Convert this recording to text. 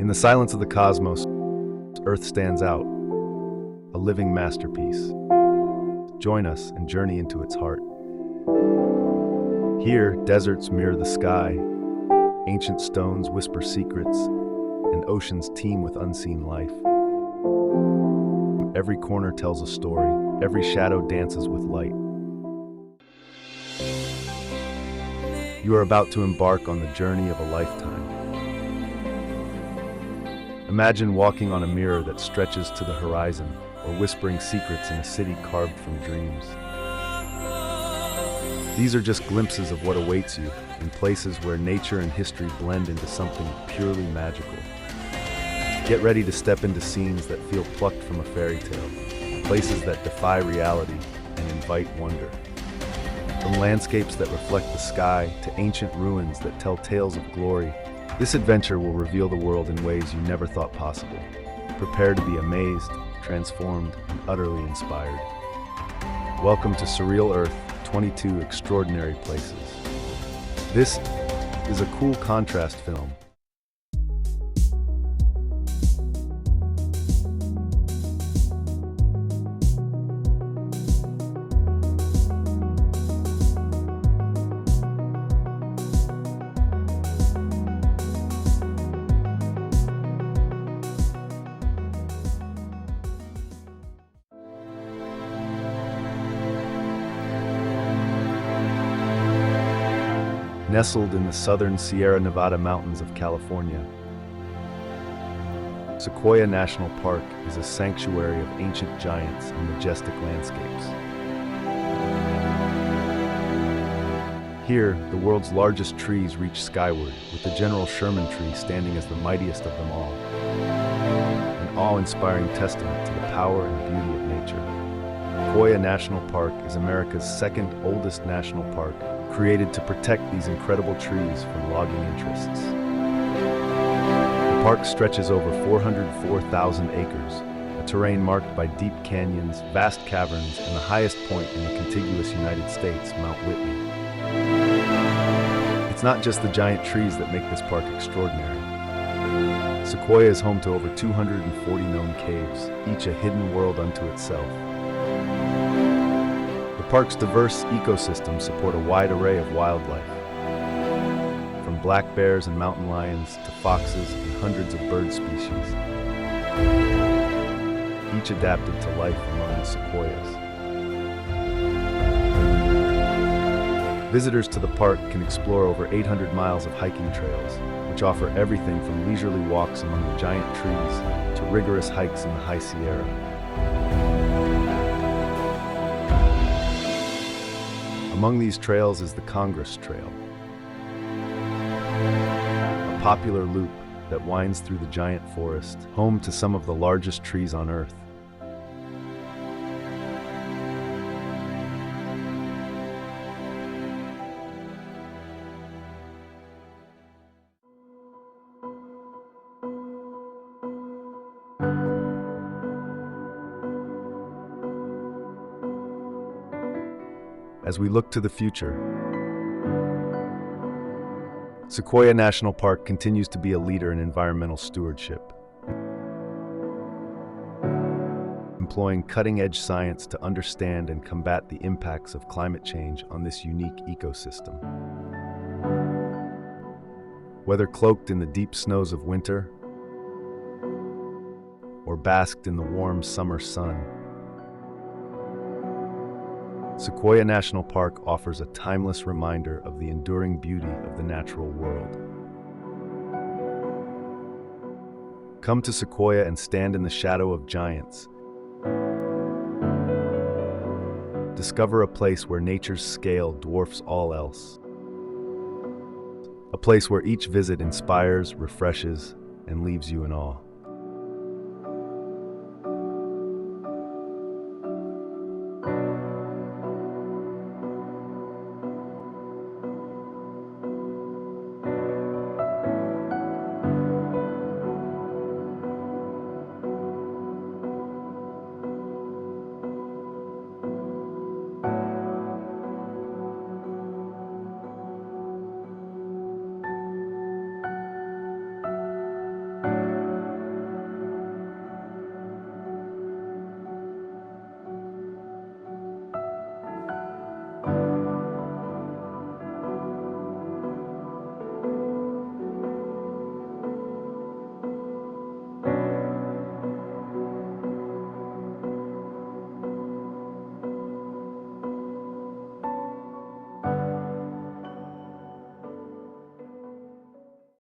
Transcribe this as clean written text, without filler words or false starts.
In the silence of the cosmos, Earth stands out, a living masterpiece. Join us and journey into its heart. Here, deserts mirror the sky, ancient stones whisper secrets, and oceans teem with unseen life. Every corner tells a story, every shadow dances with light. You are about to embark on the journey of a lifetime. Imagine walking on a mirror that stretches to the horizon, or whispering secrets in a city carved from dreams. These are just glimpses of what awaits you in places where nature and history blend into something purely magical. Get ready to step into scenes that feel plucked from a fairy tale, places that defy reality and invite wonder. From landscapes that reflect the sky to ancient ruins that tell tales of glory, this adventure will reveal the world in ways you never thought possible. Prepare to be amazed, transformed, and utterly inspired. Welcome to Surreal Earth, 22 Extraordinary Places. This is a CoolContrast film. Nestled in the southern Sierra Nevada mountains of California, Sequoia National Park is a sanctuary of ancient giants and majestic landscapes. Here, the world's largest trees reach skyward, with the General Sherman tree standing as the mightiest of them all, an awe-inspiring testament to the power and beauty of nature. Sequoia National Park is America's second oldest national park, created to protect these incredible trees from logging interests. The park stretches over 404,000 acres, a terrain marked by deep canyons, vast caverns, and the highest point in the contiguous United States, Mount Whitney. It's not just the giant trees that make this park extraordinary. Sequoia is home to over 240 known caves, each a hidden world unto itself. The park's diverse ecosystems support a wide array of wildlife, from black bears and mountain lions to foxes and hundreds of bird species, each adapted to life among the sequoias. Visitors to the park can explore over 800 miles of hiking trails, which offer everything from leisurely walks among the giant trees to rigorous hikes in the High Sierra. Among these trails is the Congress Trail, a popular loop that winds through the giant forest, home to some of the largest trees on Earth. As we look to the future, Sequoia National Park continues to be a leader in environmental stewardship, employing cutting-edge science to understand and combat the impacts of climate change on this unique ecosystem. Whether cloaked in the deep snows of winter or basked in the warm summer sun, Sequoia National Park offers a timeless reminder of the enduring beauty of the natural world. Come to Sequoia and stand in the shadow of giants. Discover a place where nature's scale dwarfs all else. A place where each visit inspires, refreshes, and leaves you in awe.